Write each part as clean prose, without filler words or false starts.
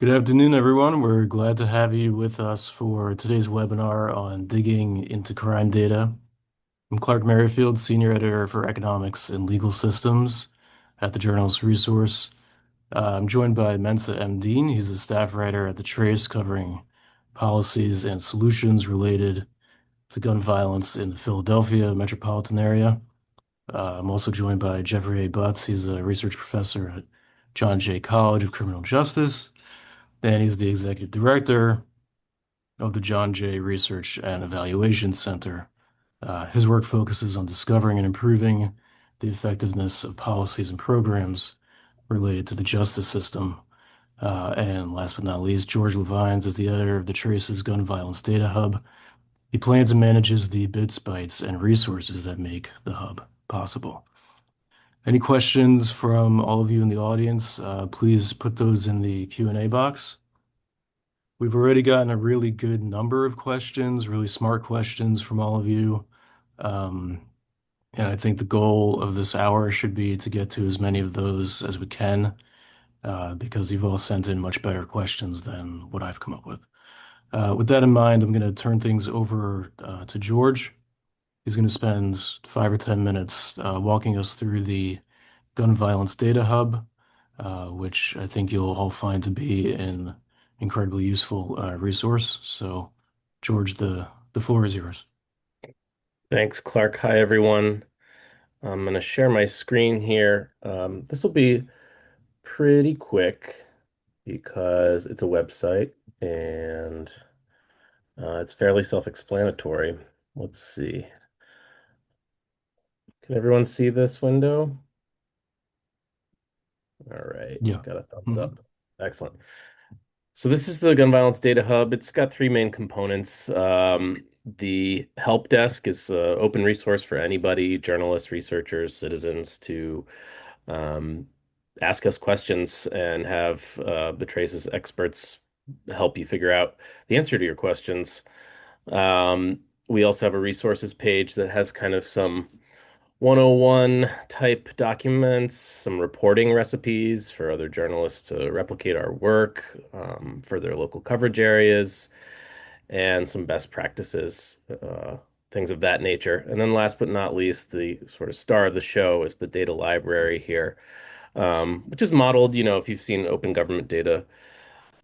Good afternoon, everyone. We're glad to have you with us for today's webinar on digging into crime data. I'm Clark Merrifield, Senior Editor for Economics and Legal Systems at the Journalist Resource. I'm joined by Mensah M. He's a staff writer at The Trace covering policies and solutions related to gun violence in the Philadelphia metropolitan area. I'm also joined by Jeffrey A. Butts. He's a research professor at John Jay College of Criminal Justice. And he's the executive director of the John Jay Research and Evaluation Center. His work focuses on discovering and improving the effectiveness of policies and programs related to the justice system. And last but not least, George LeVines is the editor of the Trace's Gun Violence Data Hub. He plans and manages the bits, bytes, and resources that make the hub possible. Any questions from all of you in the audience, please put those in the Q&A box. We've already gotten a really good number of questions, really smart questions from all of you. Um, and I think the goal of this hour should be to get to as many of those as we can, because you've all sent in much better questions than what I've come up with. With that in mind, I'm going to turn things over to George. He's going to spend 5 or 10 minutes walking us through the Gun Violence Data Hub, which I think you'll all find to be an incredibly useful resource. So, George, the floor is yours. Thanks, Clark. Hi, everyone. I'm going to share my screen here. This will be pretty quick because it's a website and it's fairly self-explanatory. Let's see. Can everyone see this window? All right. Yeah. Got a thumbs hmm up. Excellent. So this is the Gun Violence Data Hub. It's got three main components. The help desk is an open resource for anybody, journalists, researchers, citizens to um, ask us questions and have the Trace's experts help you figure out the answer to your questions. We also have a resources page that has kind of some 101 type documents, some reporting recipes for other journalists to replicate our work for their local coverage areas, and some best practices, things of that nature. And then last but not least, the sort of star of the show is the data library here, which is modeled, if you've seen open government data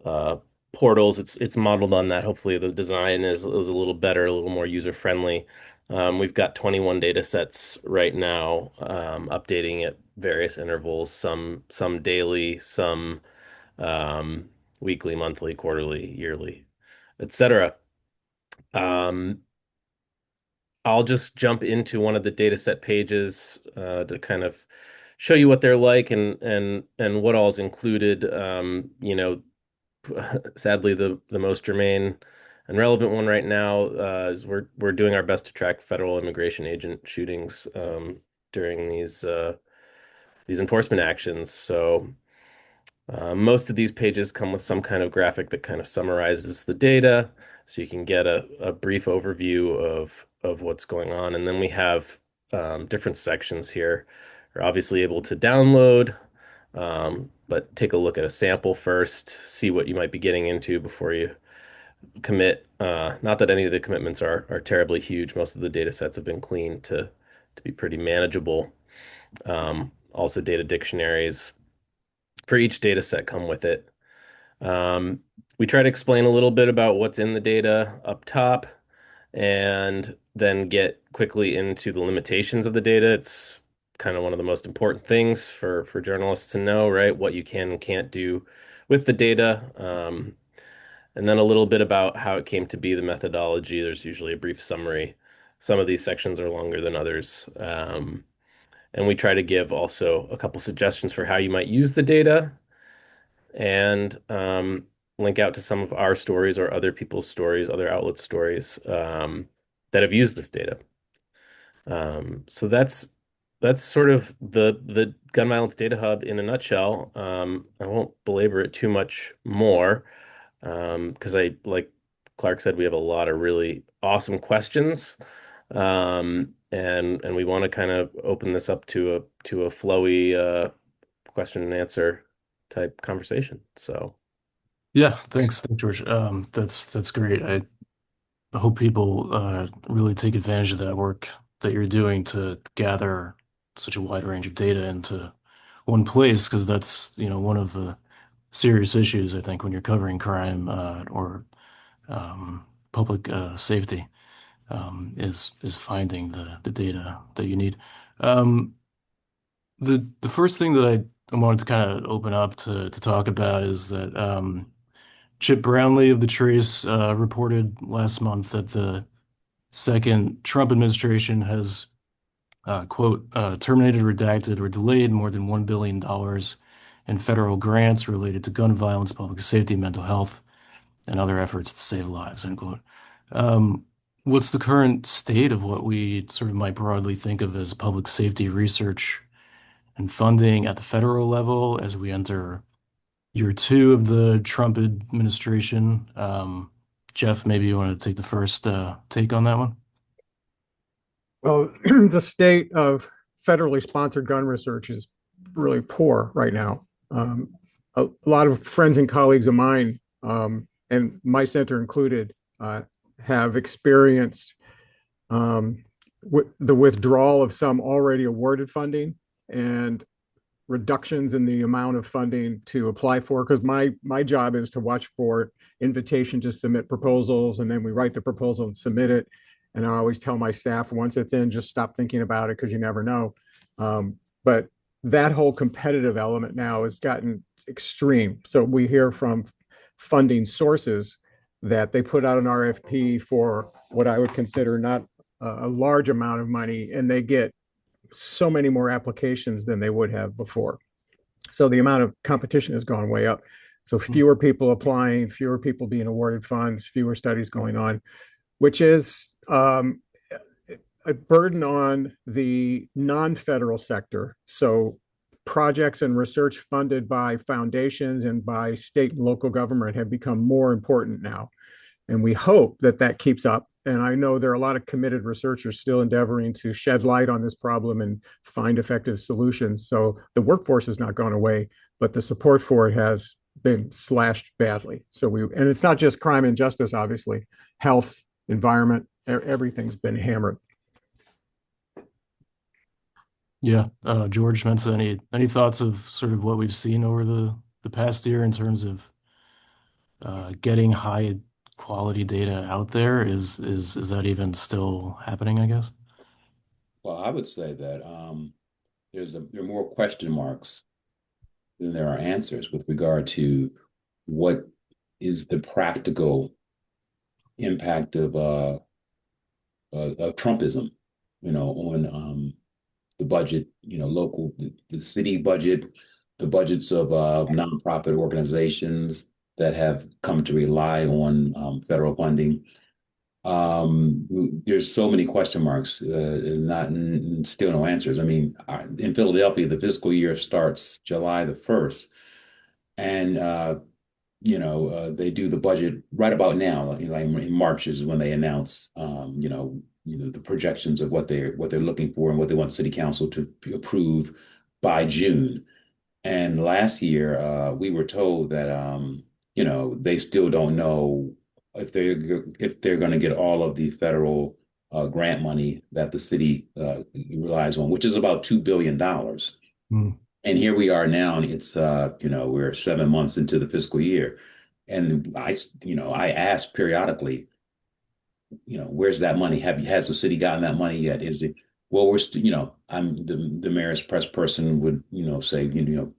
uh, portals. It's modeled on that. Hopefully, the design is a little better, a little more user friendly. We've got 21 data sets right now, updating at various intervals, some daily, some um, weekly, monthly, quarterly, yearly, etc. Um, I'll just jump into one of the data set pages to kind of show you what they're like and what all is included. Sadly, the most germane and relevant one right now is we're doing our best to track federal immigration agent shootings during these enforcement actions. So most of these pages come with some kind of graphic that kind of summarizes the data, so you can get a brief overview of what's going on. And then we have different sections here. You're obviously able to download. But take a look at a sample first, see what you might be getting into before you commit. Not that any of the commitments are terribly huge. Most of the data sets have been cleaned to be pretty manageable. Also, data dictionaries for each data set come with it. Um, we try to explain a little bit about what's in the data up top and then get quickly into the limitations of the data. It's kind of one of the most important things for journalists to know, right? What you can and can't do with the data. And then a little bit about how it came to be, the methodology. There's usually a brief summary. Some of these sections are longer than others. And we try to give also a couple suggestions for how you might use the data and link out to some of our stories or other people's stories, other outlets' stories that have used this data. So that's sort of the Gun Violence Data Hub in a nutshell. I won't belabor it too much more because I, like Clark said, we have a lot of really awesome questions, and we want to kind of open this up to a flowy question and answer type conversation. So. Yeah, thanks, George. That's great. I hope people really take advantage of that work that you're doing to gather such a wide range of data into one place, because that's, one of the serious issues, I think, when you're covering crime or public safety, is finding the data that you need. Um, the first thing that I wanted to kind of open up to talk about is that Chip Brownlee of the Trace reported last month that the second Trump administration has, quote, terminated, redacted, or delayed more than $1 billion in federal grants related to gun violence, public safety, mental health, and other efforts to save lives, end quote. Um, what's the current state of what we sort of might broadly think of as public safety research and funding at the federal level as we enter year two of the Trump administration? Jeff, maybe you want to take the first take on that one? Well, the state of federally sponsored gun research is really poor right now. A lot of friends and colleagues of mine, and my center included, have experienced the withdrawal of some already awarded funding and reductions in the amount of funding to apply for, because my job is to watch for invitation to submit proposals, and then we write the proposal and submit it. And I always tell my staff, once it's in, just stop thinking about it because you never know. But that whole competitive element now has gotten extreme. So we hear from funding sources that they put out an RFP for what I would consider not a large amount of money, and they get so many more applications than they would have before. So the amount of competition has gone way up. So fewer people applying, fewer people being awarded funds, fewer studies going on, which is a burden on the non-federal sector. So projects and research funded by foundations and by state and local government have become more important now. And we hope that that keeps up. And I know there are a lot of committed researchers still endeavoring to shed light on this problem and find effective solutions. So the workforce has not gone away, but the support for it has been slashed badly. And it's not just crime and justice, obviously, health, environment, everything's been hammered. Yeah, George, Mensah, any thoughts of sort of what we've seen over the past year in terms of getting high quality data out there? Is that even still happening, I guess? Well, I would say that there are more question marks than there are answers with regard to what is the practical impact of Trumpism, on the budget, local, the city budget, the budgets of nonprofit organizations that have come to rely on federal funding. There's so many question marks, and still no answers. I mean, in Philadelphia, the fiscal year starts July the 1st, and they do the budget right about now. Like in March is when they announce, the projections of what they're looking for and what they want city council to approve by June. And last year, we were told that they still don't know if they're going to get all of the federal grant money that the city relies on, which is about $2 billion. Mm. And here we are now, and it's we're 7 months into the fiscal year, and I ask periodically, where's that money? Has the city gotten that money yet? Is it? Well, I'm the mayor's press person would, say,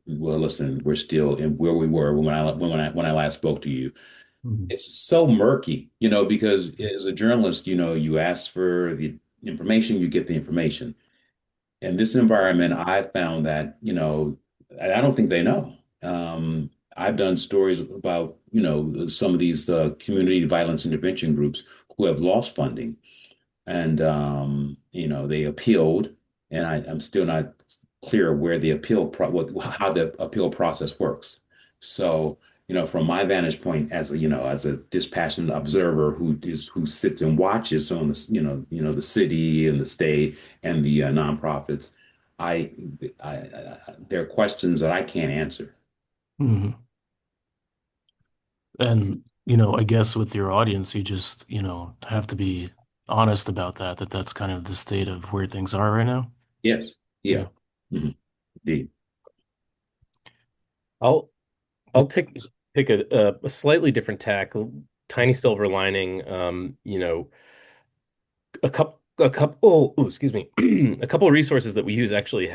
well, listen, we're still in where we were when I last spoke to you. Mhm. It's so murky, because as a journalist, you ask for the information, you get the information. In this environment, I found that, I don't think they know. I've done stories about, some of these community violence intervention groups who have lost funding, and they appealed, and I'm still not clear where the how the appeal process works. So, from my vantage point as a dispassionate observer who sits and watches on the city and the state and the nonprofits, I, there are questions that I can't answer. Mhm. And, I guess with your audience, you just, have to be honest about that that's kind of the state of where things are right now. Yes. Yeah. Yeah. Mhm. Indeed. I'll Yeah. I'll take a slightly different tack, tiny silver lining. Excuse me, a couple of resources that we use actually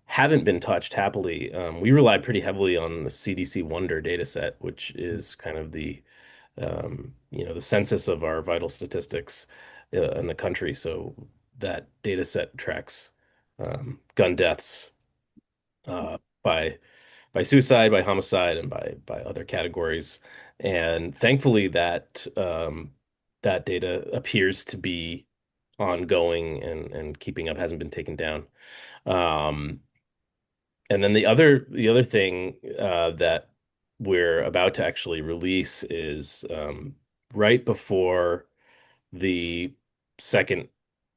haven't been touched happily. We rely pretty heavily on the CDC Wonder data set, which is kind of the census of our vital statistics in the country. So that data set tracks gun deaths uh, by suicide, by homicide, and by other categories. And thankfully, that data appears to be ongoing and keeping up, hasn't been taken down. Um, and then the other thing that we're about to actually release is right before the second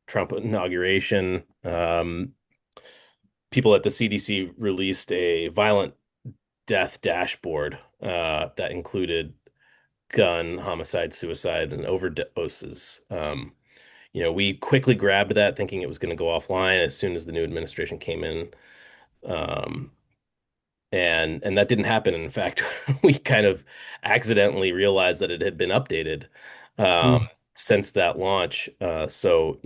Trump inauguration. People at the CDC released a violent death dashboard that included gun, homicide, suicide, and overdoses. We quickly grabbed that, thinking it was going to go offline as soon as the new administration came in. Um, and that didn't happen. In fact, we kind of accidentally realized that it had been updated um, Mm. since that launch. So,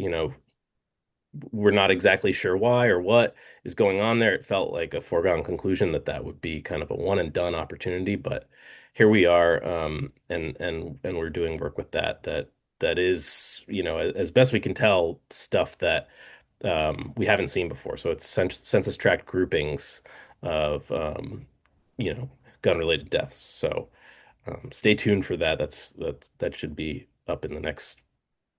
we're not exactly sure why or what is going on there. It felt like a foregone conclusion that that would be kind of a one and done opportunity, but here we are, and we're doing work with that is, as best we can tell, stuff that we haven't seen before. So it's census tract groupings of you know gun-related deaths. So stay tuned for that. That should be up in the next,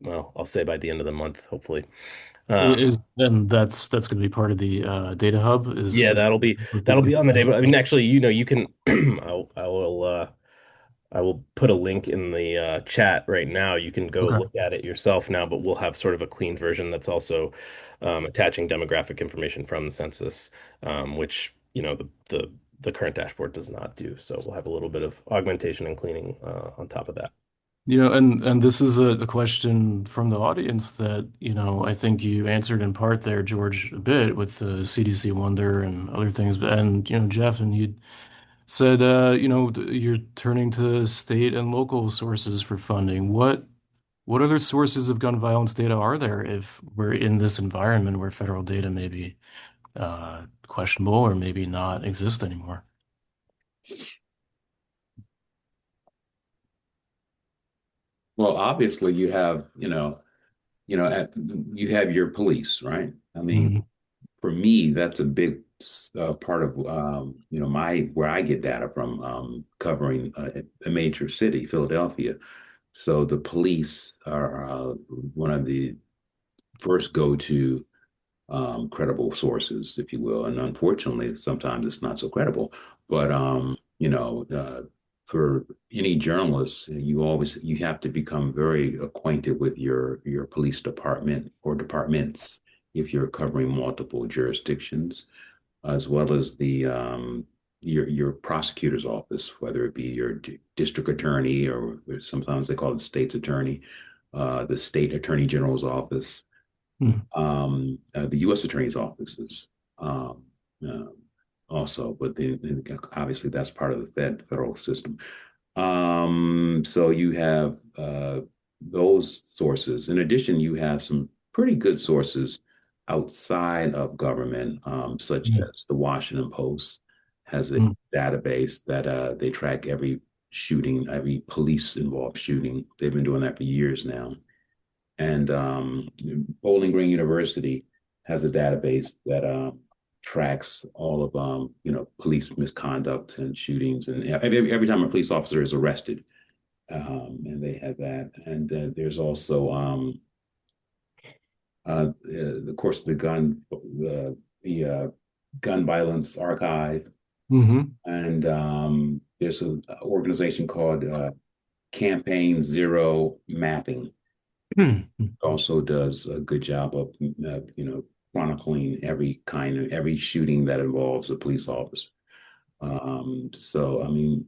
well, I'll say by the end of the month, hopefully. Um, And that's going to be part of the data hub Yeah, is that'll be on the day. But I mean, actually, you can. I will put a link in the chat right now. You can go okay. look at it yourself now, but we'll have sort of a clean version that's also attaching demographic information from the census, which the current dashboard does not do. So we'll have a little bit of augmentation and cleaning on top of that. And this is a question from the audience that, I think you answered in part there, George, a bit with the CDC Wonder and other things. And, Jeff, and you said, you're turning to state and local sources for funding. What other sources of gun violence data are there if we're in this environment where federal data may be questionable or maybe not exist anymore? Well, obviously you have your police, right? I mean, Mhm. for me, that's a big part of my where I get data from, covering a major city, Philadelphia. So the police are one of the first go-to credible sources, if you will. And unfortunately, sometimes it's not so credible. But for any journalist, you have to become very acquainted with your police department or departments if you're covering multiple jurisdictions, as well as the your prosecutor's office, whether it be your district attorney or sometimes they call it state's attorney, the state attorney general's office, Mhm. the U.S. Attorney's offices, um, uh, also, but then obviously that's part of the federal system. So you have those sources. In addition, you have some pretty good sources outside of government, such Mhm. as the Washington Post has a Mhm. database that they track every shooting, every police involved shooting. They've been doing that for years now. And Bowling Green University has a database that tracks all of police misconduct and shootings, and every time a police officer is arrested, and they have that. And there's also, of course, the gun violence archive, Mhm. and there's an organization called Campaign Zero Mapping Mhm. also does a good job of chronicling every shooting that involves a police officer. So I mean,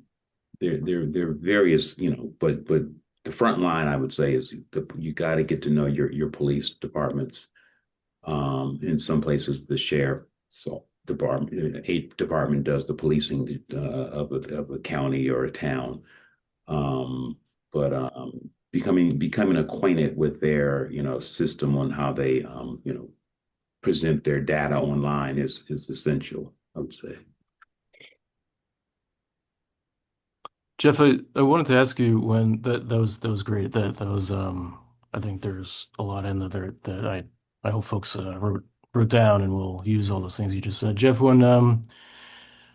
there are various, but the front line I would say is you got to get to know your police departments. In some places, the sheriff department, a department does the policing of a county or a town. But becoming acquainted with their system on how they present their data online is essential, I would say. Jeff, I wanted to ask you when that was great. That was I think there's a lot in there that I hope folks wrote down and will use all those things you just said. Jeff, when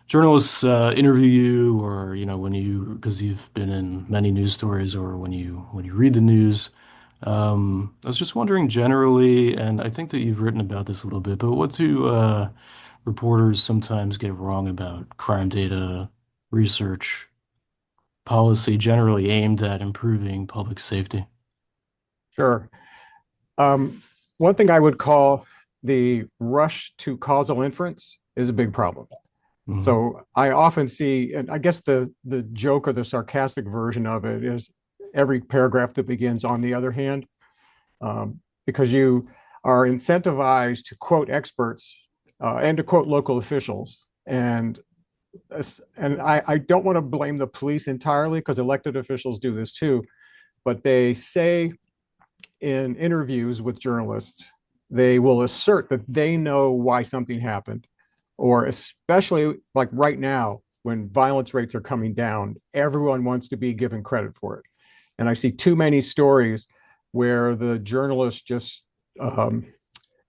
journalists interview you, or when because you've been in many news stories, or when you read the news, I was just wondering generally, and I think that you've written about this a little bit, but what do reporters sometimes get wrong about crime data research policy generally aimed at improving public safety? Sure. Um, One thing I would call the rush to causal inference is a big problem. Hmm. So I often see, and I guess the joke or the sarcastic version of it is every paragraph that begins "on the other hand," because you are incentivized to quote experts and to quote local officials. And I don't want to blame the police entirely because elected officials do this too, but they say in interviews with journalists, they will assert that they know why something happened, or especially like right now when violence rates are coming down, everyone wants to be given credit for it. And I see too many stories where the journalist just um,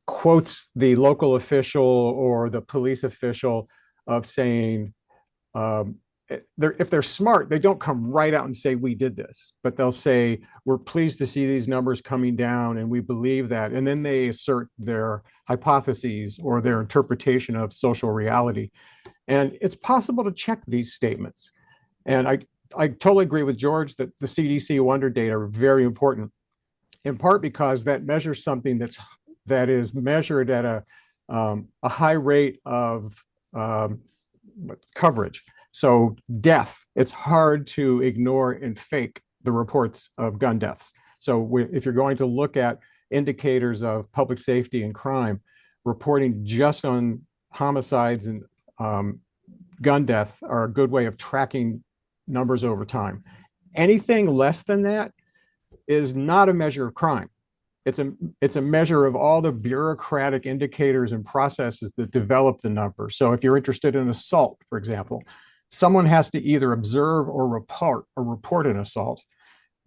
quotes the local official or the police official of saying, um, if they're smart, they don't come right out and say we did this, but they'll say we're pleased to see these numbers coming down and we believe that, and then they assert their hypotheses or their interpretation of social reality. And it's possible to check these statements. And I totally agree with George that the CDC Wonder data are very important, in part because that measures something that is measured at a high rate of um, coverage. So death, it's hard to ignore and fake the reports of gun deaths. So if you're going to look at indicators of public safety and crime, reporting just on homicides and gun death are a good way of tracking numbers over time. Anything less than that is not a measure of crime. It's a measure of all the bureaucratic indicators and processes that develop the number. So if you're interested in assault, for example, someone has to either observe or report an assault.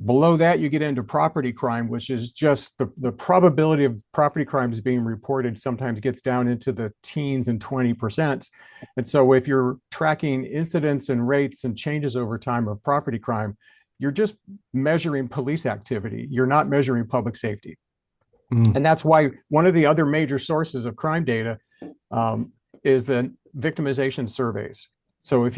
Below that, you get into property crime, which is just the probability of property crimes being reported sometimes gets down into the teens and 20%. And so if you're tracking incidents and rates and changes over time of property crime, you're just measuring police activity. You're not measuring public safety. Mm. And that's why one of the other major sources of crime data is the victimization surveys. So and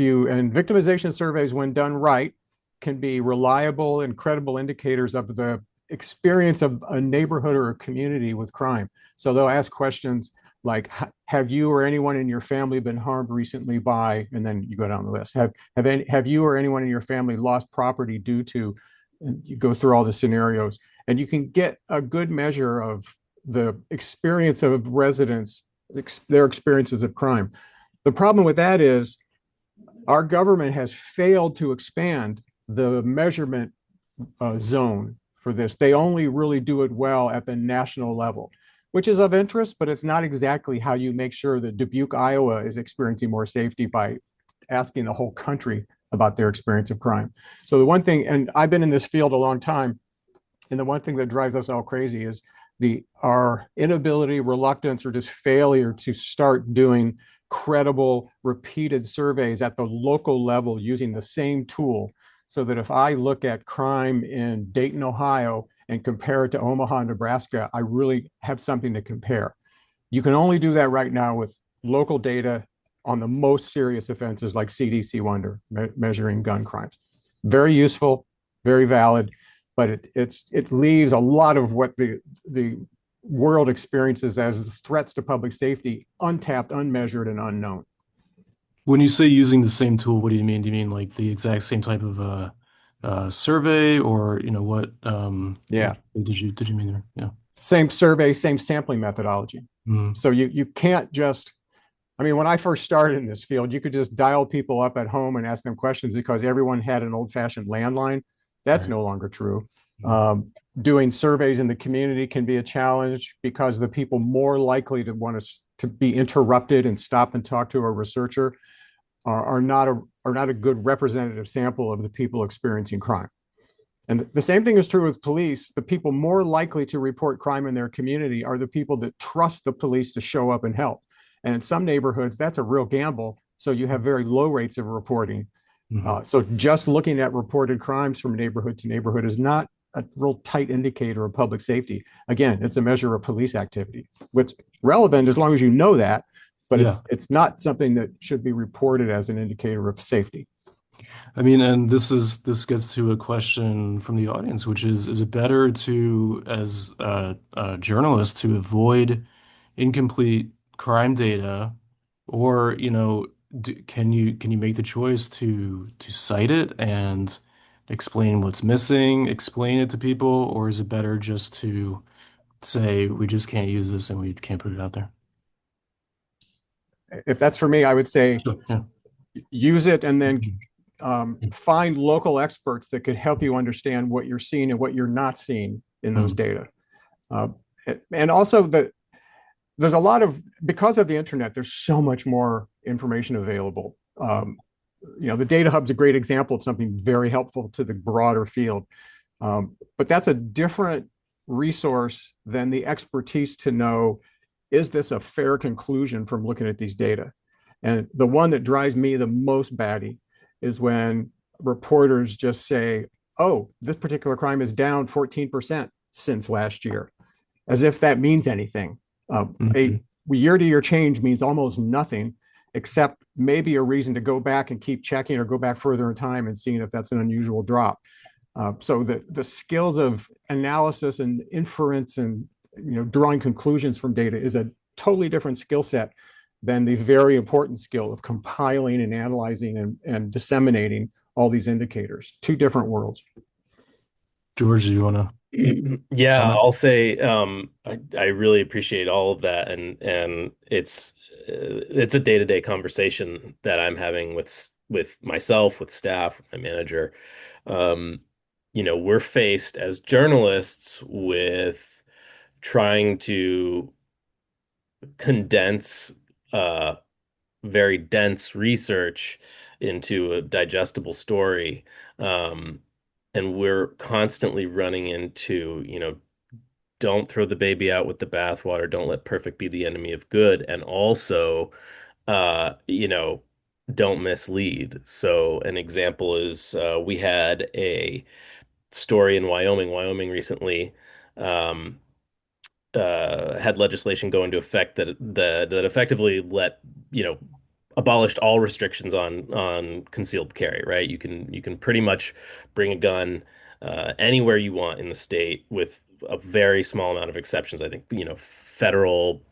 victimization surveys, when done right, can be reliable and credible indicators of the experience of a neighborhood or a community with crime. So they'll ask questions like, have you or anyone in your family been harmed recently by, and then you go down the list. Have you or anyone in your family lost property due to, and you go through all the scenarios, and you can get a good measure of the experience of residents, their experiences of crime. The problem with that is our government has failed to expand the measurement zone for this. They only really do it well at the national level, which is of interest, but it's not exactly how you make sure that Dubuque, Iowa is experiencing more safety by asking the whole country about their experience of crime. So the one thing, and I've been in this field a long time, and the one thing that drives us all crazy is our inability, reluctance, or just failure to start doing credible, repeated surveys at the local level using the same tool, so that if I look at crime in Dayton, Ohio, and compare it to Omaha, Nebraska, I really have something to compare. You can only do that right now with local data on the most serious offenses like CDC Wonder, measuring gun crimes. Very useful, very valid, but it leaves a lot of what the world experiences as threats to public safety untapped, unmeasured, and unknown. When you say using the same tool, what do you mean? Do you mean like the exact same type of survey, or what Yeah. did you mean there? Yeah. Same survey, same sampling methodology. Mm, So you can't just, I mean, when I first started in this field, you could just dial people up at home and ask them questions because everyone had an old-fashioned landline. That's right. no longer true. Mm, Doing surveys in the community can be a challenge because the people more likely to want to be interrupted and stop and talk to a researcher are not a good representative sample of the people experiencing crime. And the same thing is true with police. The people more likely to report crime in their community are the people that trust the police to show up and help. And in some neighborhoods, that's a real gamble. So you have very low rates of reporting. mhm. So just looking at reported crimes from neighborhood to neighborhood is not a real tight indicator of public safety. Again, it's a measure of police activity, which is relevant as long as you know that, but Yeah. it's not something that should be reported as an indicator of safety. I mean, and this gets to a question from the audience, which is it better to, as a journalist, to avoid incomplete crime data, or can you make the choice to cite it and explain what's missing, explain it to people, or is it better just to say we just can't use this and we can't put it out there? If that's for me, I would say Sure. Yeah. use it and then Mhm. find local experts that could help you understand what you're seeing and what you're not seeing in those Mhm. data. Uh, and also there's a lot of, because of the internet, there's so much more information available. The data hub's a great example of something very helpful to the broader field. But that's a different resource than the expertise to know, is this a fair conclusion from looking at these data? And the one that drives me the most batty is when reporters just say, oh, this particular crime is down 14% since last year, as if that means anything. A Mhm. year to year change means almost nothing, except maybe a reason to go back and keep checking or go back further in time and seeing if that's an unusual drop. So the skills of analysis and inference and drawing conclusions from data is a totally different skill set than the very important skill of compiling and analyzing and disseminating all these indicators. Two different worlds. George, do you want to Yeah, comment? I'll say I really appreciate all of that, and it's a day-to-day conversation that I'm having with myself, with staff, with my manager. Um, we're faced as journalists with trying to condense uh, very dense research into a digestible story. Um, and we're constantly running into, don't throw the baby out with the bathwater. Don't let perfect be the enemy of good. And also, uh, you know, don't mislead. So an example is we had a story in Wyoming. Wyoming recently um, had legislation go into effect that effectively you know abolished all restrictions on concealed carry, right? You can pretty much bring a gun anywhere you want in the state with a very small amount of exceptions. I think, federal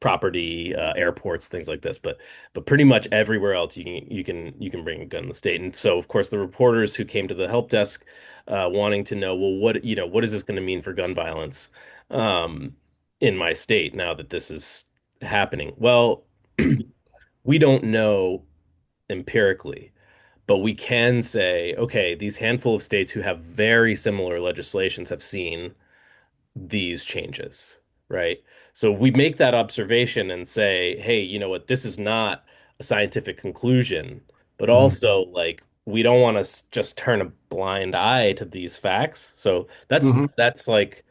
property, airports, things like this, but pretty much everywhere else you can bring a gun in the state. And so, of course, the reporters who came to the help desk wanting to know, well, what is this going to mean for gun violence um, in my state now that this is happening? Well, we don't know empirically, but we can say, okay, these handful of states who have very similar legislations have seen these changes, right? So we make that observation and say, hey, you know what, this is not a scientific conclusion, but Mhm. also like we don't want to just turn a blind eye to these facts. So that's Mhm. that's like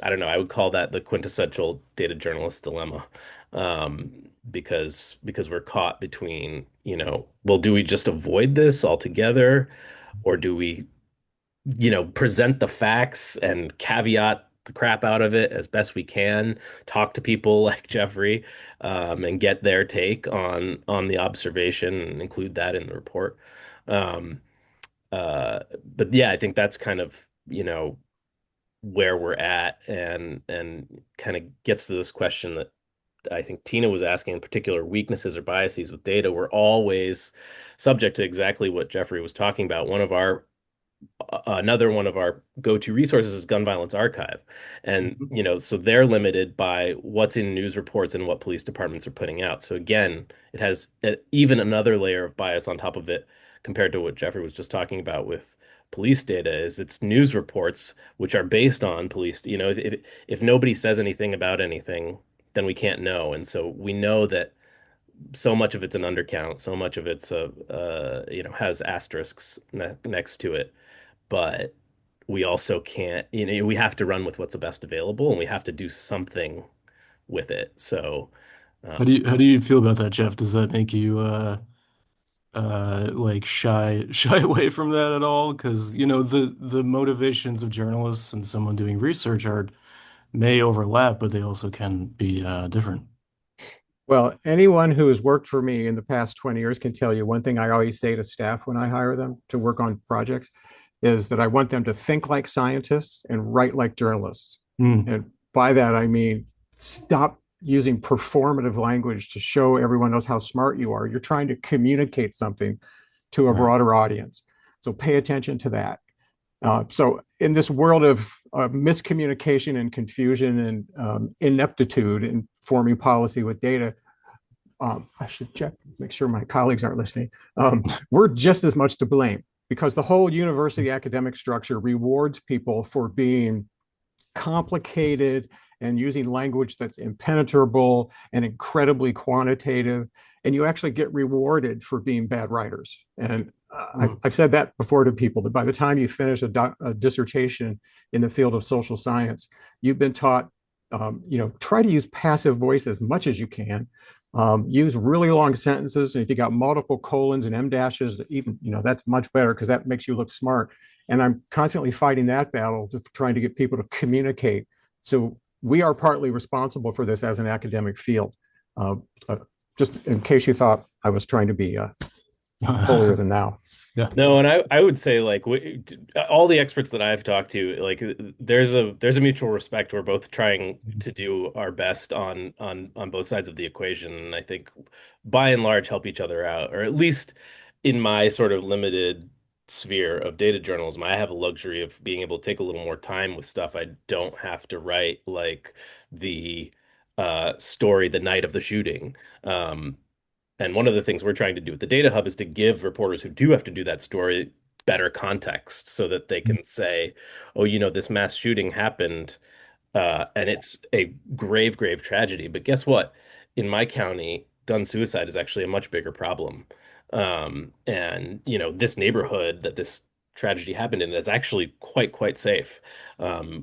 I don't know, I would call that the quintessential data journalist dilemma. Because we're caught between, well, do we just avoid this altogether, or do we, present the facts and caveat the crap out of it as best we can, talk to people like Jeffrey, and get their take on the observation and include that in the report. Um, but yeah, I think that's kind of, where we're at and kind of gets to this question that I think Tina was asking in particular, weaknesses or biases with data, we're always subject to exactly what Jeffrey was talking about. Another one of our go-to resources is Gun Violence Archive. And, Mhm. so they're limited by what's in news reports and what police departments are putting out. So again, it has even another layer of bias on top of it compared to what Jeffrey was just talking about with police data is it's news reports, which are based on police. If nobody says anything about anything, then we can't know. And so we know that so much of it's an undercount, so much of it's has asterisks next to it, but we also can't, we have to run with what's the best available and we have to do something with it. So, um, How do you feel about that, Jeff? Does that make you like shy away from that at all? Because the motivations of journalists and someone doing research are may overlap, but they also can be different. Well, anyone who has worked for me in the past 20 years can tell you one thing I always say to staff when I hire them to work on projects is that I want them to think like scientists and write like journalists. Mm, And by that, I mean, stop using performative language to show everyone knows how smart you are. You're trying to communicate something to a right. broader audience. So pay attention to that. So in this world of miscommunication and confusion and ineptitude in forming policy with data, I should check, make sure my colleagues aren't listening. We're just as much to blame because the whole university academic structure rewards people for being complicated and using language that's impenetrable and incredibly quantitative. And you actually get rewarded for being bad writers. And Mm. I've said that before to people that by the time you finish a dissertation in the field of social science, you've been taught, try to use passive voice as much as you can. Use really long sentences. And if you got multiple colons and em dashes, even, that's much better because that makes you look smart. And I'm constantly fighting that battle to trying to get people to communicate. So we are partly responsible for this as an academic field. Uh, uh, just in case you thought I was trying to be holier than thou. Yeah. no, and I would say like all the experts that I've talked to, like there's a mutual respect. We're both trying to do our best on both sides of the equation, and I think by and large help each other out, or at least in my sort of limited sphere of data journalism, I have a luxury of being able to take a little more time with stuff I don't have to write, like the story the night of the shooting. And one of the things we're trying to do with the Data Hub is to give reporters who do have to do that story better context so that they can say, oh, this mass shooting happened, and it's a grave, grave tragedy. But guess what? In my county, gun suicide is actually a much bigger problem. And, this neighborhood that this tragedy happened in is actually quite, quite safe,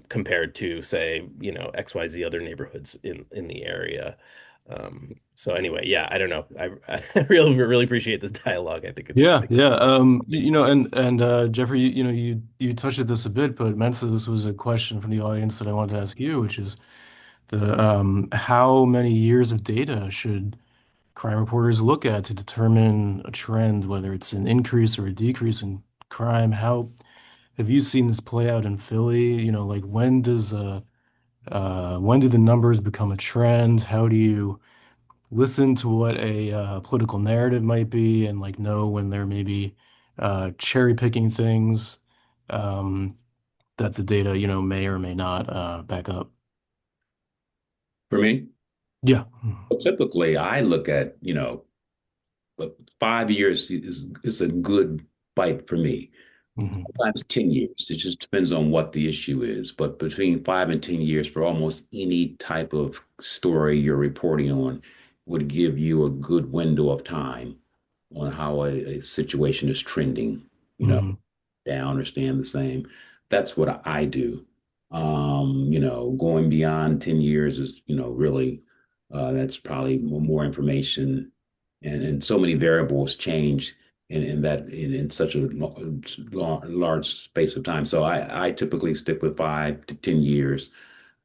compared to, say, XYZ other neighborhoods in the area. So anyway, yeah, I don't know. I really, really appreciate this dialogue. I think it's, Yeah, yeah. And Jeffrey, you touched at this a bit, but Mensa, this was a question from the audience that I wanted to ask you, which is the how many years of data should crime reporters look at to determine a trend, whether it's an increase or a decrease in crime? How have you seen this play out in Philly? Like when do the numbers become a trend? How do you listen to what a political narrative might be and like know when they're maybe cherry picking things um, that the data, may or may not back up? For me, Yeah. typically I look at, but 5 years is a good bite for me. Hmm. Sometimes 10 years. It just depends on what the issue is. But between 5 and 10 years for almost any type of story you're reporting on would give you a good window of time on how a situation is trending, Hmm. down or staying the same. That's what I do. Going beyond 10 years is, really that's probably more information and so many variables change in such a large space of time. So I typically stick with 5 to 10 years,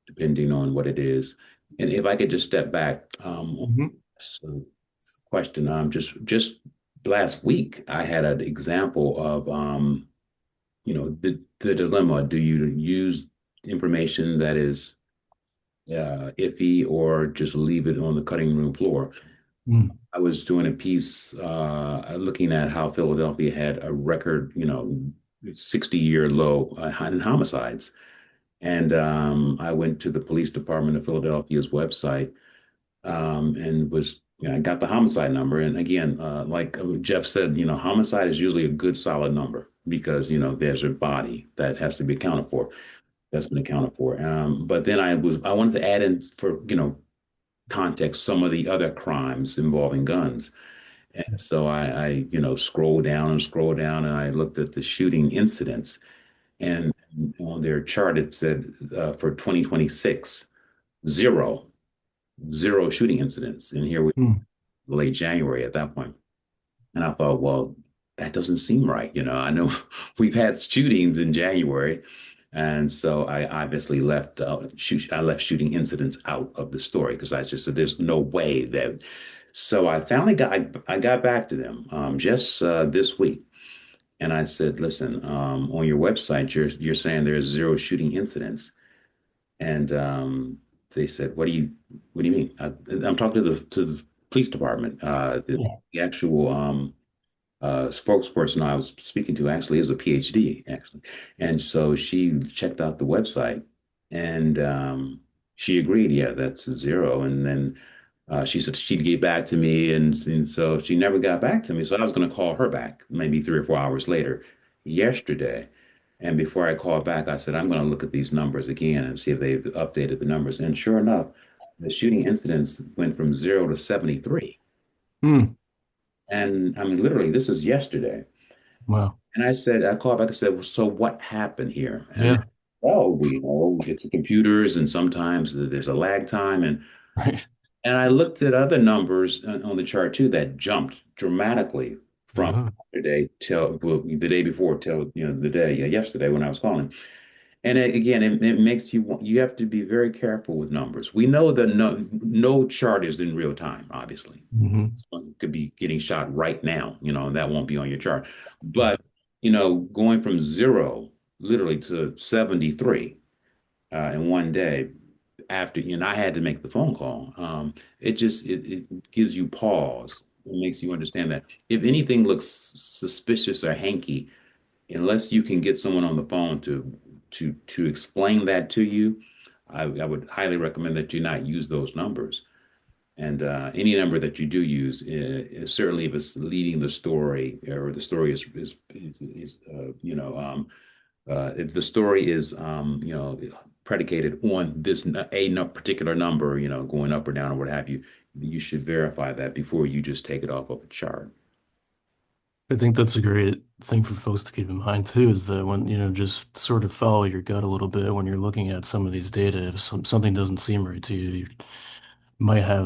depending on what it is. And if I could just step back, Hmm. so question, just last week I had an example of the dilemma. Do you use information that is iffy or just leave it on the cutting room floor. Mm. I was doing a piece looking at how Philadelphia had a record, 60-year low in homicides. And I went to the police department of Philadelphia's website and I got the homicide number. And again, like Jeff said, homicide is usually a good solid number because, there's a body that has to be accounted for. That's been accounted for. But then I wanted to add in for, context some of the other crimes involving guns. And so scrolled down, and I looked at the shooting incidents. And on their chart, it said for 2026, zero, zero shooting incidents. And here we Mm. late January at that point. And I thought, well, that doesn't seem right. I know we've had shootings in January. And so I obviously I left shooting incidents out of the story because I just said there's no way that. So I got back to them just this week, and I said, listen, on your website, you're saying there's zero shooting incidents, and they said, what do you mean? I'm talking to the police department. Yeah. The actual spokesperson I was speaking to actually is a PhD, actually. And so she checked out the website and she agreed, yeah, that's a zero. And then she said she'd get back to me. And so she never got back to me. So I was going to call her back maybe 3 or 4 hours later yesterday. And before I called back, I said, I'm going to look at these numbers again and see if they've updated the numbers. And sure enough, the shooting incidents went from 0 to 73. Mm. And I mean, literally, this is yesterday. Wow. And I called back and said, well, so what happened here? And they, Yeah. oh, we know it's the computers, and sometimes there's a lag time. Right. And I looked at other numbers on the chart too that jumped dramatically from Uh-huh. yesterday till well, the day before till the day yesterday when I was calling. And again, it makes you have to be very careful with numbers. We know that no chart is in real time, obviously. Hmm. Someone could be getting shot right now, and that won't be on your chart. But, going from zero literally to 73 in one day after, I had to make the phone call. It gives you pause. It makes you understand that if anything looks suspicious or hanky, unless you can get someone on the phone to explain that to you, I would highly recommend that you not use those numbers. And any number that you do use, certainly if it's leading the story or the story is if the story is predicated on particular number, going up or down or what have you, you should verify that before you just take it off of a chart. I think that's a great thing for folks to keep in mind too, is that when, just sort of follow your gut a little bit when you're looking at some of these data. If something doesn't seem right to you, you might have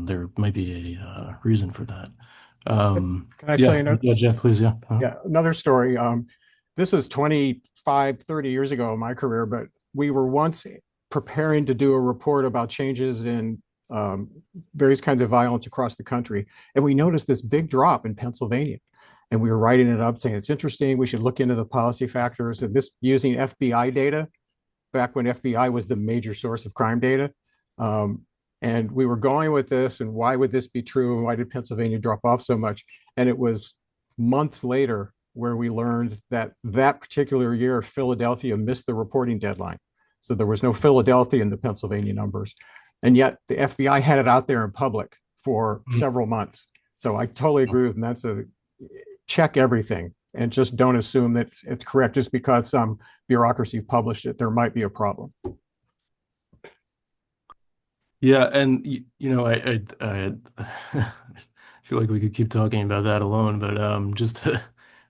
there might be a reason for that. Can I tell Yeah, you another? yeah, Jeff, please, yeah. Uh-huh. Yeah, another story. This is 25, 30 years ago in my career, but we were once preparing to do a report about changes in um, various kinds of violence across the country. And we noticed this big drop in Pennsylvania. And we were writing it up saying it's interesting. We should look into the policy factors. And this using FBI data back when FBI was the major source of crime data. Um, and we were going with this, and why would this be true? And why did Pennsylvania drop off so much? And it was months later where we learned that that particular year, Philadelphia missed the reporting deadline. So there was no Philadelphia in the Pennsylvania numbers. And yet the FBI had it out there in public for several months. So I totally agree with them. That's a check everything and just don't assume that it's correct just because some bureaucracy published it. There might be a problem. Yeah, and I feel like we could keep talking about that alone, but just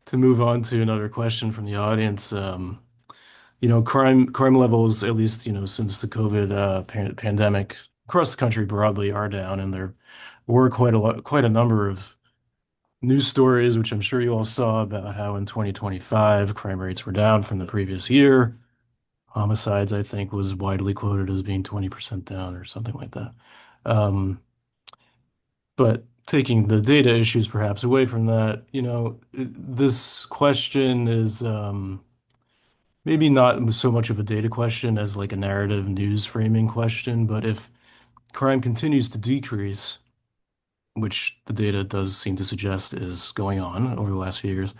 to move on to another question from the audience, crime levels, at least since the COVID pandemic across the country broadly, are down, and there were quite a number of news stories, which I'm sure you all saw, about how in 2025 crime rates were down from the previous year. Homicides, I think, was widely quoted as being 20% down or something like that. Um, but taking the data issues perhaps away from that, this question is maybe not so much of a data question as like a narrative news framing question, but if crime continues to decrease, which the data does seem to suggest is going on over the last few years,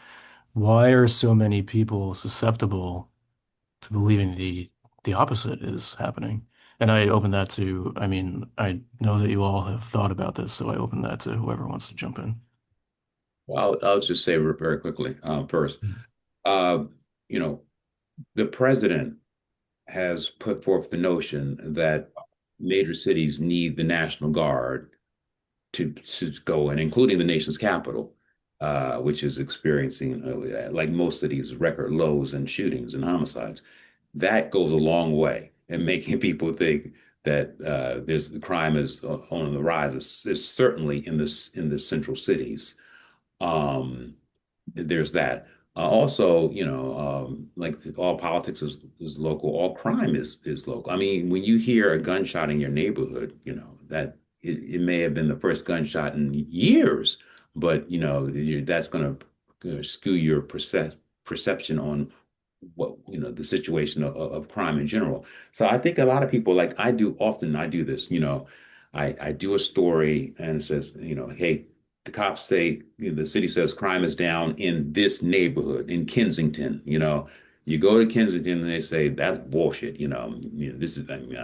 why are so many people susceptible to believing the opposite is happening? And I open that to, I mean, I know that you all have thought about this, so I open that to whoever wants to jump in. Well, I'll just say very quickly first. Uh, you know, the president has put forth the notion that major cities need the National Guard to go in, including the nation's capital, which is experiencing, like most cities, record lows in shootings and homicides. That goes a long way in making people think that there's crime is on the rise. It's certainly in the central cities. Um, there's that. Also, like all politics is local, all crime is local. I mean, when you hear a gunshot in your neighborhood, that it may have been the first gunshot in years, but that's going to skew your perception on what the situation of crime in general. So I think a lot of people, like I do this, I do a story and it says, hey, the cops say, the city says crime is down in this neighborhood in Kensington. You go to Kensington and they say that's bullshit. This is, I mean,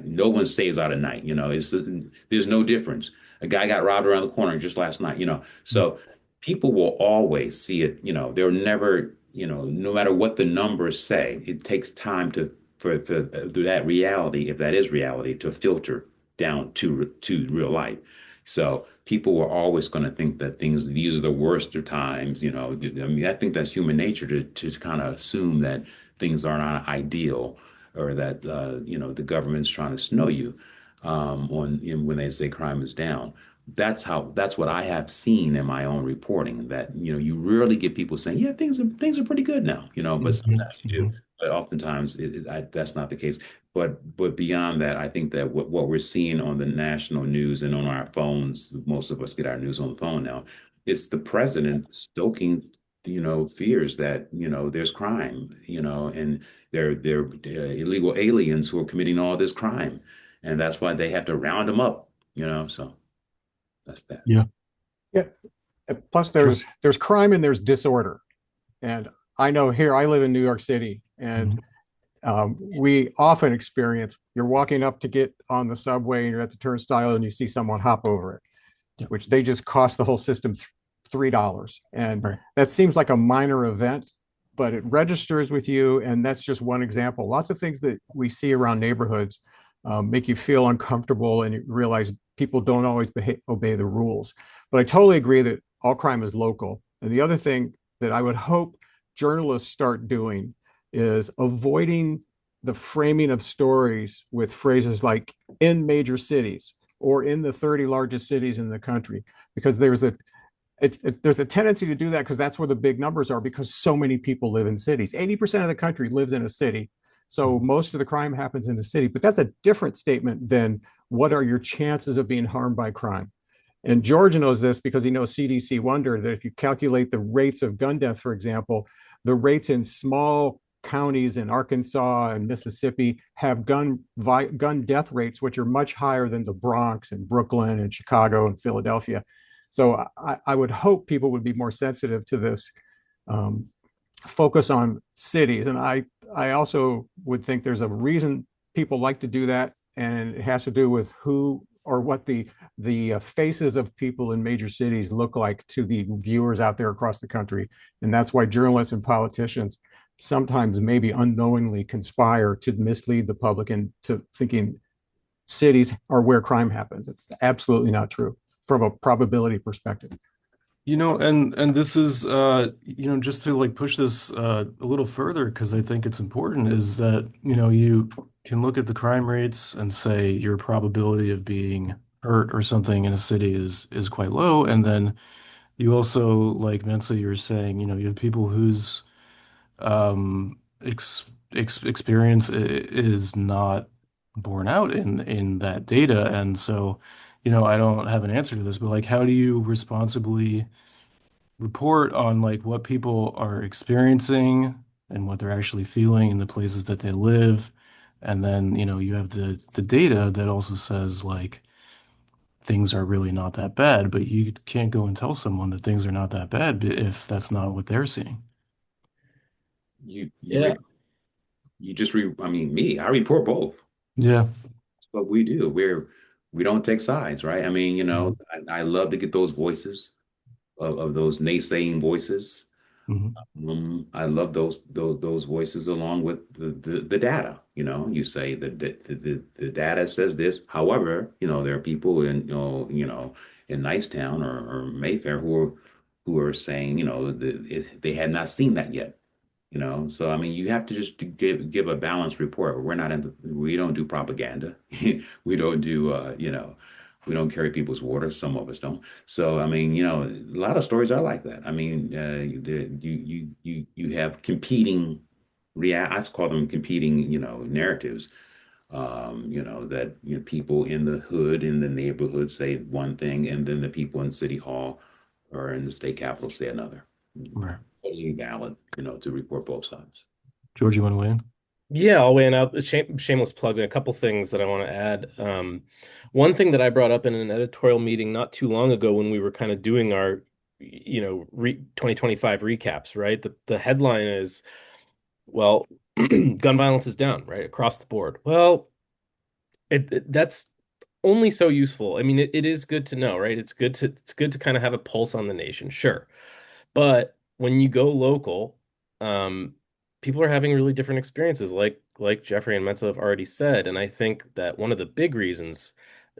no one stays out at night. There's no difference. A guy got robbed around the corner just last night. So people will always see it. They're never, no matter what the numbers say, it takes time for that reality, if that is reality, to filter down to real life. So people were always going to think that these are the worst of times. I mean, I think that's human nature to kind of assume that things are not ideal, or that the government's trying to snow you when they say crime is down. That's what I have seen in my own reporting, that you rarely get people saying, yeah, things are pretty good now, but Mhm, sometimes you do. mhm. But oftentimes that's not the case. But beyond that, I think that what we're seeing on the national news and on our phones, most of us get our news on the phone now. It's the president stoking, fears that there's crime, and they're illegal aliens who are committing all this crime, and that's why they have to round them up. So that's that. Yeah, Yeah. Plus, sure. there's crime and there's disorder. And I know here I live in New York City, and Mhm. we often experience you're walking up to get on the subway and you're at the turnstile and you see someone hop over it, Yeah, which they just cost the whole system $3. And right. that seems like a minor event, but it registers with you. And that's just one example. Lots of things that we see around neighborhoods make you feel uncomfortable, and you realize people don't always obey the rules. But I totally agree that all crime is local. And the other thing that I would hope journalists start doing is avoiding the framing of stories with phrases like in major cities or in the 30 largest cities in the country, because there's a tendency to do that because that's where the big numbers are, because so many people live in cities. 80% of the country lives in a city. So Mhm. most of the crime happens in a city, but that's a different statement than what are your chances of being harmed by crime. And George knows this because he knows CDC Wonder, that if you calculate the rates of gun death, for example, the rates in small counties in Arkansas and Mississippi have gun death rates which are much higher than the Bronx and Brooklyn and Chicago and Philadelphia. So I would hope people would be more sensitive to this um, focus on cities. And I also would think there's a reason people like to do that, and it has to do with who or what the faces of people in major cities look like to the viewers out there across the country. And that's why journalists and politicians sometimes maybe unknowingly conspire to mislead the public into thinking cities are where crime happens. It's absolutely not true from a probability perspective. And this is just to like push this a little further because I think it's important is that, you can look at the crime rates and say your probability of being hurt or something in a city is quite low. And then you also, like Mensah, you were saying, you have people whose experience is not borne out in that data. And so, I don't have an answer to this, but like how do you responsibly report on like what people are experiencing and what they're actually feeling in the places that they live. And then, you have the data that also says like things are really not that bad, but you can't go and tell someone that things are not that bad if that's not what they're seeing. You you Yeah. re, you just re I mean me, I report both. Yeah. That's what we do. We don't take sides, right? I mean, Mhm. I love to get those voices of those naysaying voices. Mhm. I love those voices along with the data. You say the data says this. However, there are people in in Nicetown or Mayfair who are saying they had not seen that yet. So I mean, you have to just give a balanced report. We don't do propaganda. We don't do we don't carry people's water. Some of us don't. So I mean, a lot of stories are like that. I mean, you have competing I call them competing, narratives. That people in the hood in the neighborhood say one thing, and then the people in City Hall or in the state capitol say another. Right. Totally valid, to report both sides. George, you want to weigh in? Yeah, I'll weigh in out. Shameless plug. A couple things that I want to add. One thing that I brought up in an editorial meeting not too long ago when we were kind of doing our, 2025 recaps, right? The headline is, well, gun violence is down, right, across the board. Well, that's only so useful. I mean, it is good to know, right? It's good to kind of have a pulse on the nation, sure. But when you go local, um, people are having really different experiences, like Jeffrey and Mensah have already said. And I think that one of the big reasons,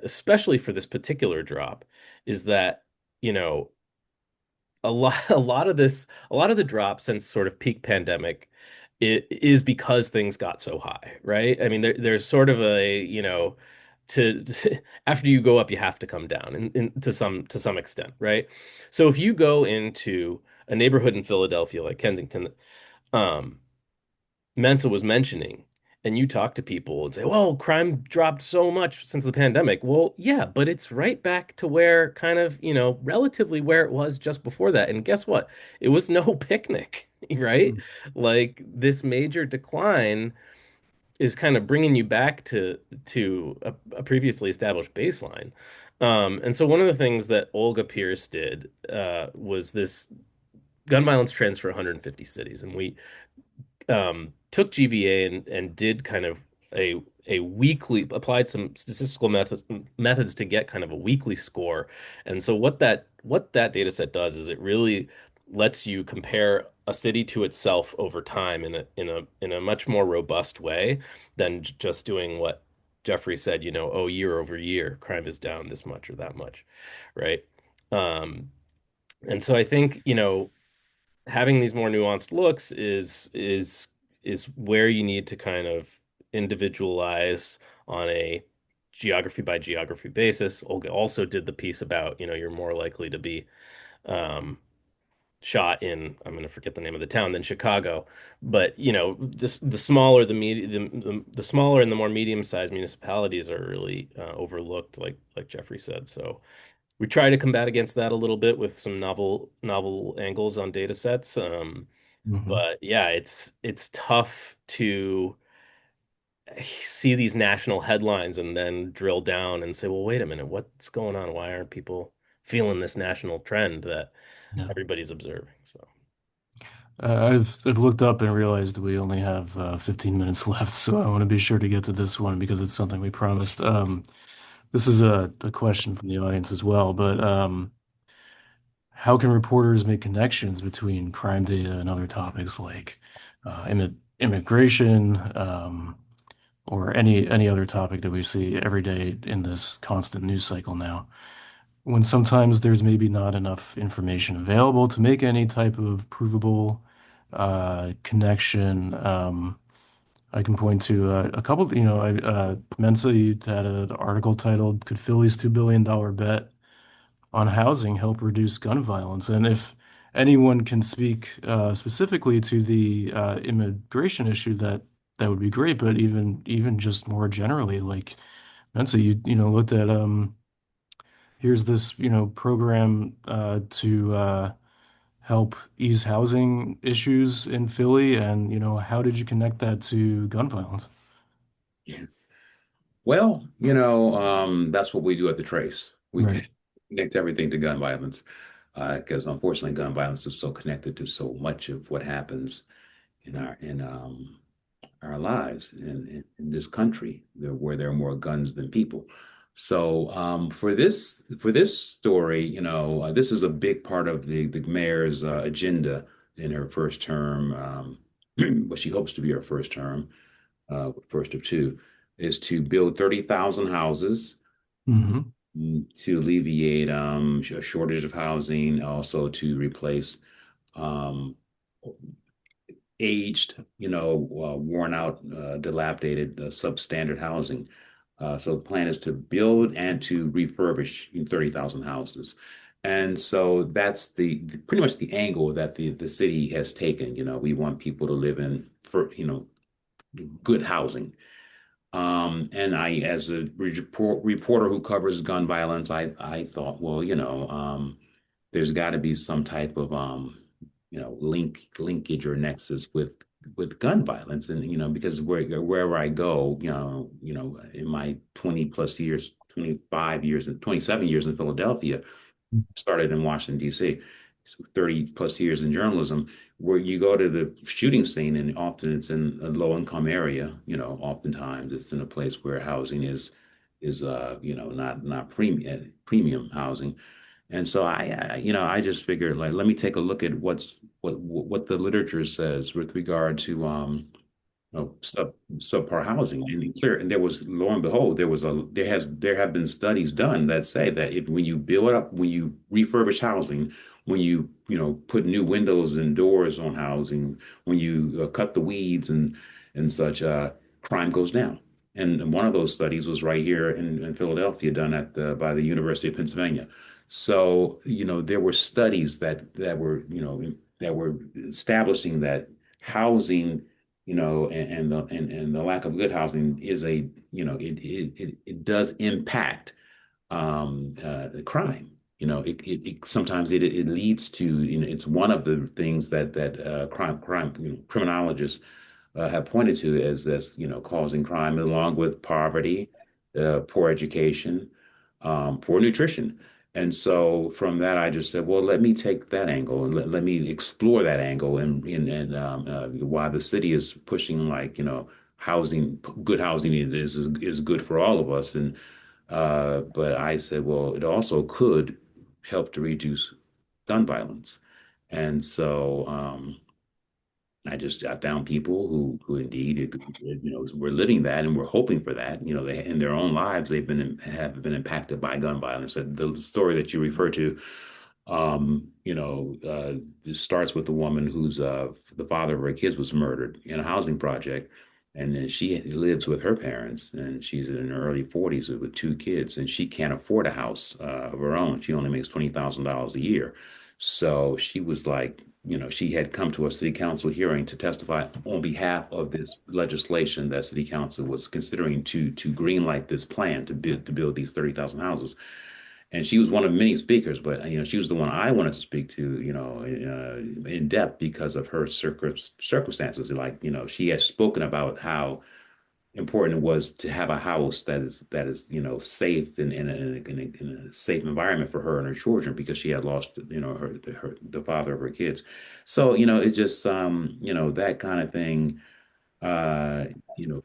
especially for this particular drop, is that, you know, a lot of the drop since sort of peak pandemic it is because things got so high, right? I mean, there's sort of a, after you go up, you have to come down to some extent, right? So if you go into a neighborhood in Philadelphia like Kensington, um, Mensah was mentioning, and you talk to people and say, well, crime dropped so much since the pandemic. Well, yeah, but it's right back to where kind of, relatively where it was just before that. And guess what? It was no picnic, right? Mm. Like this major decline is kind of bringing you back to a previously established baseline. And so one of the things that Olga Pierce did was this gun violence trends for 150 cities, and we took GVA and did kind of a weekly applied some statistical methods to get kind of a weekly score. And so what that data set does is it really lets you compare a city to itself over time in a much more robust way than just doing what Jeffrey said, oh, year over year, crime is down this much or that much, right? Um, and so I think, having these more nuanced looks is where you need to kind of individualize on a geography by geography basis. Olga also did the piece about, you're more likely to be um, shot in, I'm going to forget the name of the town, than Chicago. But, the smaller the smaller and the more medium-sized municipalities are really overlooked, like Jeffrey said. So we try to combat against that a little bit with some novel angles on data sets. Mhm. But yeah, it's tough to see these national headlines and then drill down and say, well, wait a minute, what's going on? Why aren't people feeling this national trend that Yeah. everybody's observing? So I've looked up and realized we only have 15 minutes left, so I want to be sure to get to this one because it's something we promised. This is a question from the audience as well, but how can reporters make connections between crime data and other topics like immigration, or any other topic that we see every day in this constant news cycle now, when sometimes there's maybe not enough information available to make any type of provable connection. I can point to a couple, Mensa, you had an article titled "Could Philly's $2 billion bet on housing help reduce gun violence?" And if anyone can speak specifically to the immigration issue, that would be great. But even just more generally, like Mensa, you looked at here's this program to help ease housing issues in Philly? And, how did you connect that to gun violence? Yeah. Well, that's what we do at the Trace. We Right. connect everything to gun violence, because unfortunately, gun violence is so connected to so much of what happens in our lives in this country, where there are more guns than people. So for this story, this is a big part of the mayor's agenda in her first term. What she hopes to be her first term, first of two, is to build 30,000 houses, Hmm. to alleviate a shortage of housing, also to replace um, aged, worn out, dilapidated, substandard housing. So the plan is to build and to refurbish 30,000 houses. And so that's pretty much the angle that the city has taken. We want people to live in for, good housing. And as a reporter who covers gun violence, I thought, well, there's got to be some type of linkage or nexus with gun violence, and because wherever I go, in my 20 plus years, 25 years and 27 years in Philadelphia, started in Washington, D.C., so 30 plus years in journalism, where you go to the shooting scene and often it's in a low income area, oftentimes it's in a place where housing is not premium housing. And so I just figured, like, let me take a look at what the literature says with regard to subpar housing. And there was, lo and behold, there have been studies done that say that when you build up, when you refurbish housing, when you put new windows and doors on housing, when you cut the weeds and such, crime goes down. And one of those studies was right here in Philadelphia, done by the University of Pennsylvania. So, there were studies that were establishing that housing, and the lack of good housing is it does impact crime. It sometimes it leads to, it's one of the things that crime criminologists have pointed to as this, causing crime, along with poverty, poor education, poor nutrition. And so from that, I just said, well, let me take that angle and let me explore that angle, and why the city is pushing, like, housing, good housing is good for all of us. And but I said, well, it also could help to reduce gun violence. And so I found people who indeed, were living that and were hoping for that. They, in their own lives, have been impacted by gun violence. And the story that you refer to, it starts with a woman whose the father of her kids was murdered in a housing project, and then she lives with her parents, and she's in her early 40s with two kids, and she can't afford a house of her own. She only makes $20,000 a year. So she was like, she had come to a city council hearing to testify on behalf of this legislation that city council was considering to greenlight this plan to build these 30,000 houses. And she was one of many speakers, but she was the one I wanted to speak to, in depth, because of her circumstances. Like, she has spoken about how important it was to have a house that is safe, and in a safe environment for her and her children, because she had lost, the father of her kids. So, it's just that kind of thing. uh,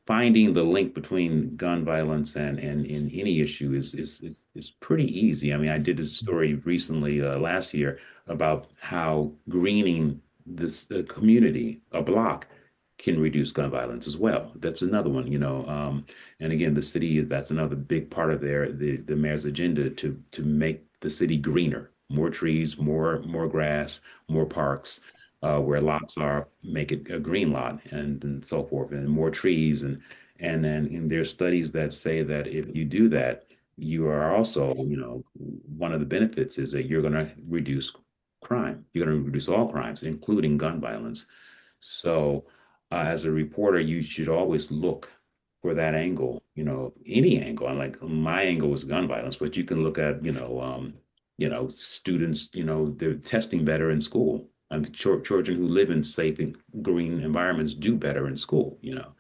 Finding the link between gun violence and in any issue is pretty easy. I mean, I did a story recently, last year, about how greening this community, a block, can reduce gun violence as well. That's another one, and again, the city, that's another big part of the mayor's agenda, to make the city greener, more trees, more grass, more parks, where lots are, make it a green lot, and so forth, and more trees, and there's studies that say that if you do that, you are also, one of the benefits is that you're going to reduce crime. You're going to reduce all crimes, including gun violence. So, as a reporter, you should always look for that angle, any angle. And like, my angle was gun violence, but you can look at, students, they're testing better in school. And children who live in safe and green environments do better in school, you know.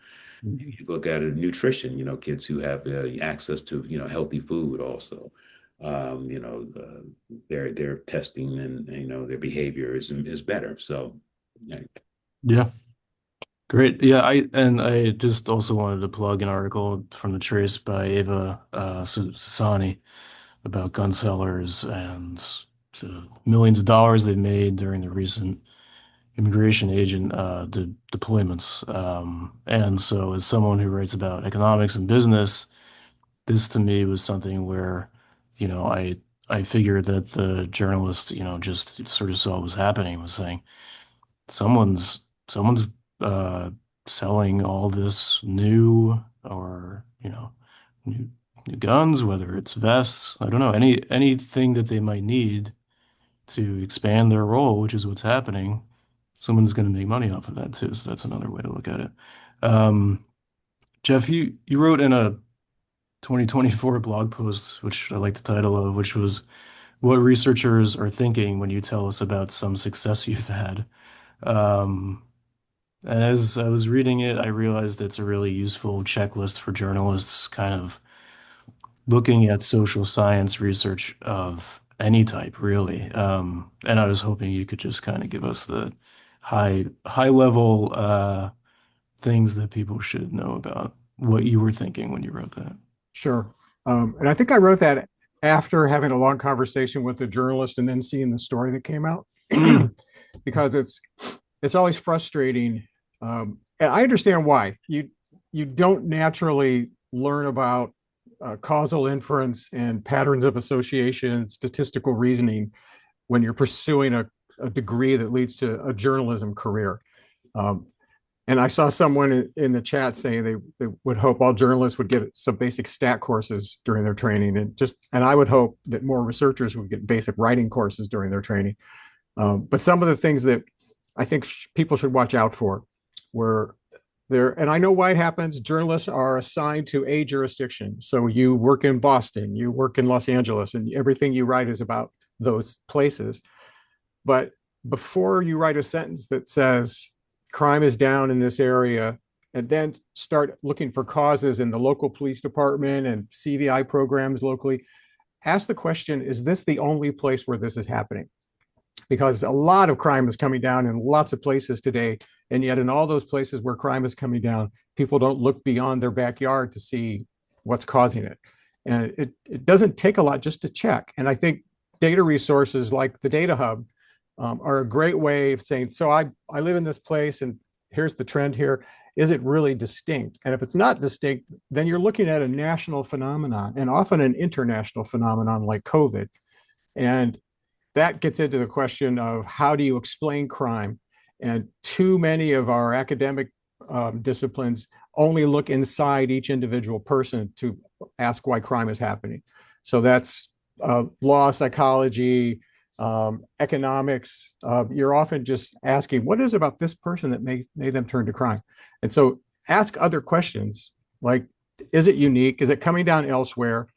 You look at it, nutrition, you know, kids who have access to, you know, healthy food also. You know, their testing and you know their behavior is better. So, yeah. Yeah. Great. Yeah, I just also wanted to plug an article from the Trace by Ava Sassani about gun sellers and the millions of dollars they've made during the recent immigration agent deployments. And so, as someone who writes about economics and business, this to me was something where, you know, I figured that the journalist, you know, just sort of saw what was happening, was saying someone's uh selling all this new or, you know, new new guns, whether it's vests, I don't know, anything that they might need to expand their role, which is what's happening. Someone's going to make money off of that too. So that's another way to look at it. Um, Jeff, you wrote in a 2024 blog post, which I like the title of, which was what researchers are thinking when you tell us about some success you've had. Um, and as I was reading it, I realized it's a really useful checklist for journalists, kind of looking at social science research of any type, really. And I was hoping you could just kind of give us the high level things that people should know about what you were thinking when you wrote that. Sure. And I think I wrote that after having a long conversation with a journalist and then seeing the story that came out, Mm, because it's always frustrating. And I understand why you don't naturally learn about causal inference and patterns of association, statistical reasoning when you're pursuing a degree that leads to a journalism career. Um, and I saw someone in the chat saying they would hope all journalists would get some basic stat courses during their training, and I would hope that more researchers would get basic writing courses during their training. But some of the things that I think people should watch out for were there, and I know why it happens. Journalists are assigned to a jurisdiction. So you work in Boston, you work in Los Angeles, and everything you write is about those places. But before you write a sentence that says crime is down in this area, and then start looking for causes in the local police department and CVI programs locally, ask the question, is this the only place where this is happening? Because a lot of crime is coming down in lots of places today. And yet, in all those places where crime is coming down, people don't look beyond their backyard to see what's causing it. And it doesn't take a lot just to check. And I think data resources like the Data Hub are a great way of saying, so I live in this place and here's the trend here. Is it really distinct? And if it's not distinct, then you're looking at a national phenomenon and often an international phenomenon like COVID. And that gets into the question of how do you explain crime? And too many of our academic disciplines only look inside each individual person to ask why crime is happening. So that's law, psychology, economics. You're often just asking, what is about this person that made them turn to crime? And so ask other questions like, is it unique? Is it coming down elsewhere?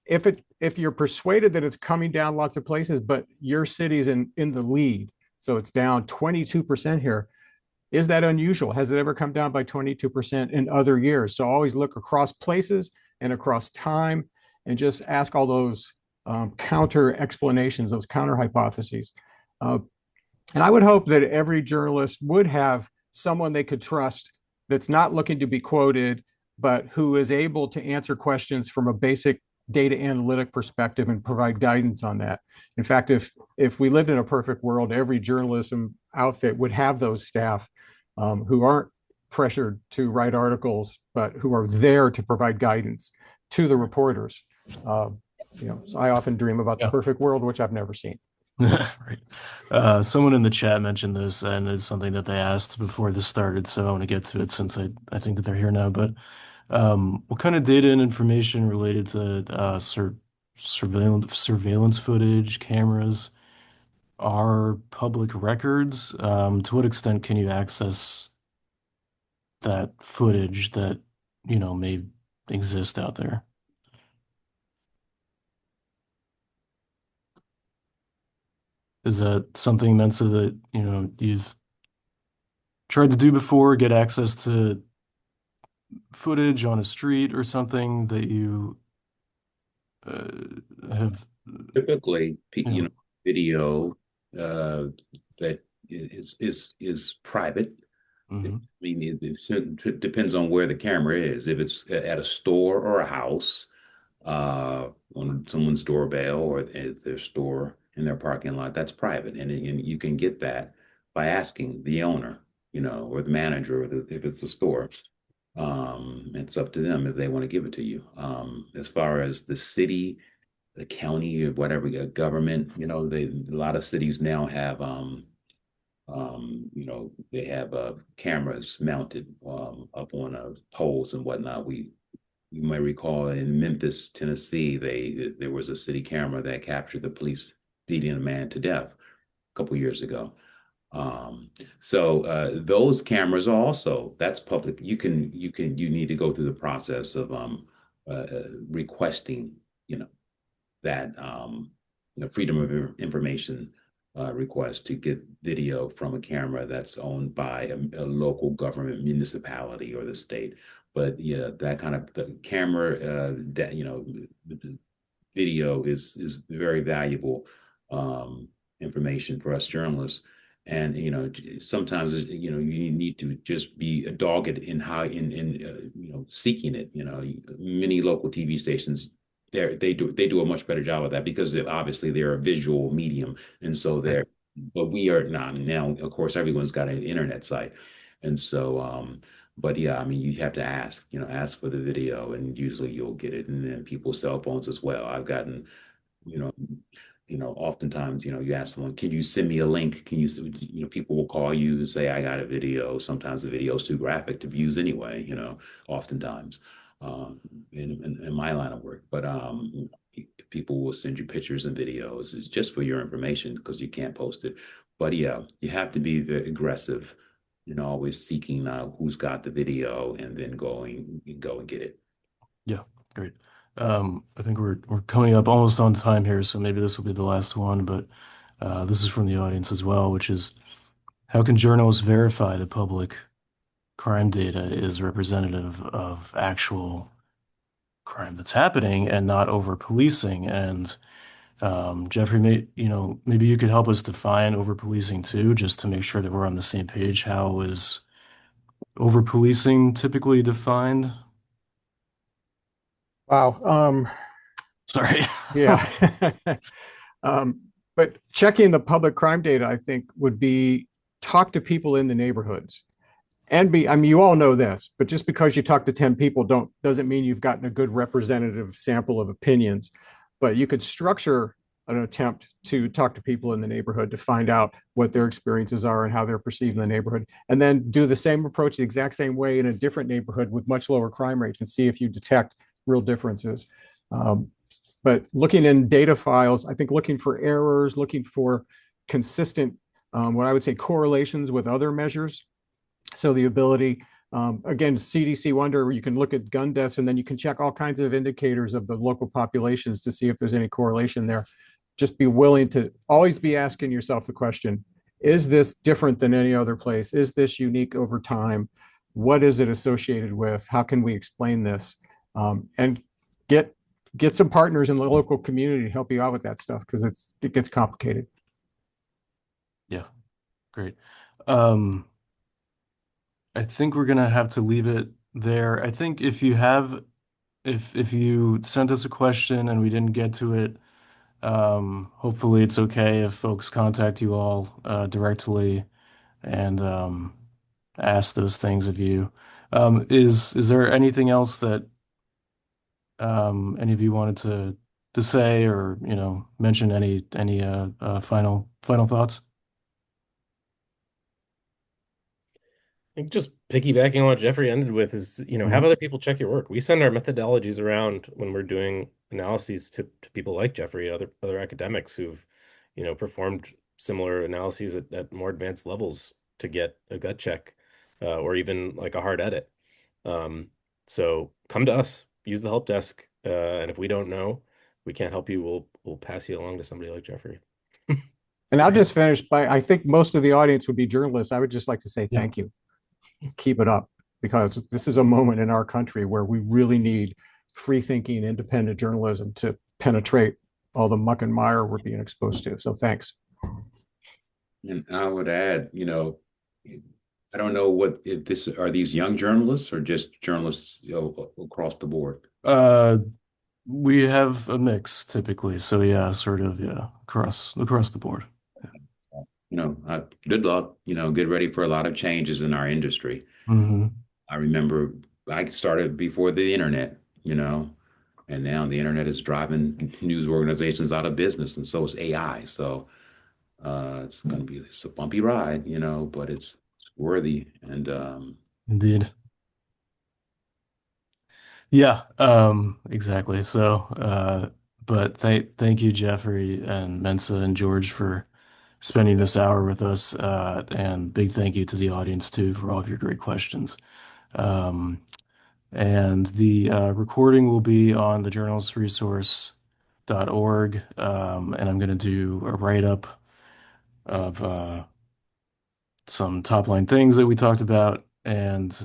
If you're persuaded that it's coming down lots of places, but your city's in the lead, so it's down 22% here, is that unusual? Has it ever come down by 22% in other years? So always look across places and across time and just ask all those counter explanations, those counter hypotheses. And I would hope that every journalist would have someone they could trust that's not looking to be quoted, but who is able to answer questions from a basic data analytic perspective and provide guidance on that. In fact, if we lived in a perfect world, every journalism outfit would have those staff who aren't pressured to write articles, but who are there to provide guidance to the reporters. So I often dream about the yeah. perfect world, which I've never seen. Right. Someone in the chat mentioned this, and it's something that they asked before this started, so I want to get to it since I think that they're here now. But what kind of data and information related to surveillance footage, cameras are public records? To what extent can you access that footage that, you know, may exist out there? Is that something, Mensa, that you've tried to do before? Get access to footage on a street or something that you have, Typically, you know. video uh, that is private. I Hmm. mean, it depends on where the camera is. If it's at a store or a house, on someone's doorbell or at their store in their parking lot, that's private, and you can get that by asking the owner, or the manager, or if it's a store. It's up to them if they want to give it to you. As far as the city, the county, or whatever government, a lot of cities now have they have cameras mounted up on poles and whatnot. You may recall in Memphis, Tennessee, there was a city camera that captured the police beating a man to death a couple years ago. Um, so those cameras are also, that's public. You need to go through the process of requesting, you know, that freedom of information request to get video from a camera that's owned by a local government, municipality, or the state. But yeah, that kind of the camera, that video is very valuable information for us journalists. And sometimes you need to just be dogged in how in seeking it. Many local TV stations they do a much better job of that because obviously they're a visual medium, and so Right. they're. But we are not now. Of course, everyone's got an internet site, and so but yeah, I mean, you have to ask for the video, and usually you'll get it. And then people's cell phones as well. I've gotten, you know, oftentimes, you ask someone, can you send me a link? People will call you and say, I got a video. Sometimes the video is too graphic to use anyway, oftentimes, um, in my line of work. But people will send you pictures and videos. It's just for your information because you can't post it. But yeah, you have to be very aggressive, always seeking who's got the video and then go and get it. Yeah, great. I think we're coming up almost on time here, so maybe this will be the last one, but this is from the audience as well, which is how can journalists verify the public crime data is representative of actual crime that's happening and not over policing? And Jeffrey, maybe you could help us define over policing too, just to make sure that we're on the same page. How is over policing typically defined? Wow. Sorry. Yeah. um, but checking the public crime data, I think, would be talk to people in the neighborhoods. I mean, you all know this, but just because you talk to 10 people doesn't mean you've gotten a good representative sample of opinions. But you could structure an attempt to talk to people in the neighborhood to find out what their experiences are and how they're perceived in the neighborhood, and then do the same approach the exact same way in a different neighborhood with much lower crime rates and see if you detect real differences. Um, but looking in data files, I think looking for errors, looking for consistent, what I would say correlations with other measures. So the ability, again, CDC Wonder, where you can look at gun deaths and then you can check all kinds of indicators of the local populations to see if there's any correlation there. Just be willing to always be asking yourself the question, is this different than any other place? Is this unique over time? What is it associated with? How can we explain this? And get get some partners in the local community to help you out with that stuff because it gets complicated. Yeah, great. Um, I think we're gonna have to leave it there. I think if you sent us a question and we didn't get to it, hopefully it's okay if folks contact you all directly and ask those things of you. Is there anything else that any of you wanted to say or mention any final thoughts? I think just piggybacking on what Jeffrey ended with is, have Hmm. other people check your work. We send our methodologies around when we're doing analyses to people like Jeffrey, other academics who've, performed similar analyses at more advanced levels to get a gut check, or even like a hard edit. Um, so come to us, use the help desk, and if we don't know, we can't help you, we'll pass you along to somebody like Jeffrey. And I'll just finish by, I think most of the audience would be journalists. I would just like to say Yeah, thank you. Keep it up, because this is a moment in our country where we really need free thinking, independent journalism to penetrate all the muck and mire we're being exposed to. So thanks. And I would add, I don't know what if this are these young journalists or just journalists, across the board. uh, we have a mix typically, so yeah, sort of, yeah, across the board. Good luck, get ready for a lot of changes in our industry. Hmm. I remember I started before the internet, and now the internet is driving news organizations out of business, and so is AI. So it's a bumpy ride, but it's worthy. And Indeed. Yeah, exactly. So, but thank you, Jeffrey and Mensa and George, for spending this hour with us. And big thank you to the audience too for all of your great questions. Um, and the recording will be on the journalistresource.org. And I'm going to do a write-up of some top line things that we talked about. And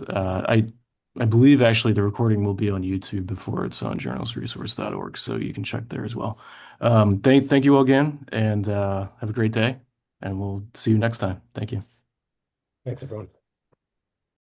I believe actually the recording will be on YouTube before it's on journalistresource.org, so you can check there as well. Thank you all again, and have a great day, and we'll see you next time. Thank you. Thanks, everyone.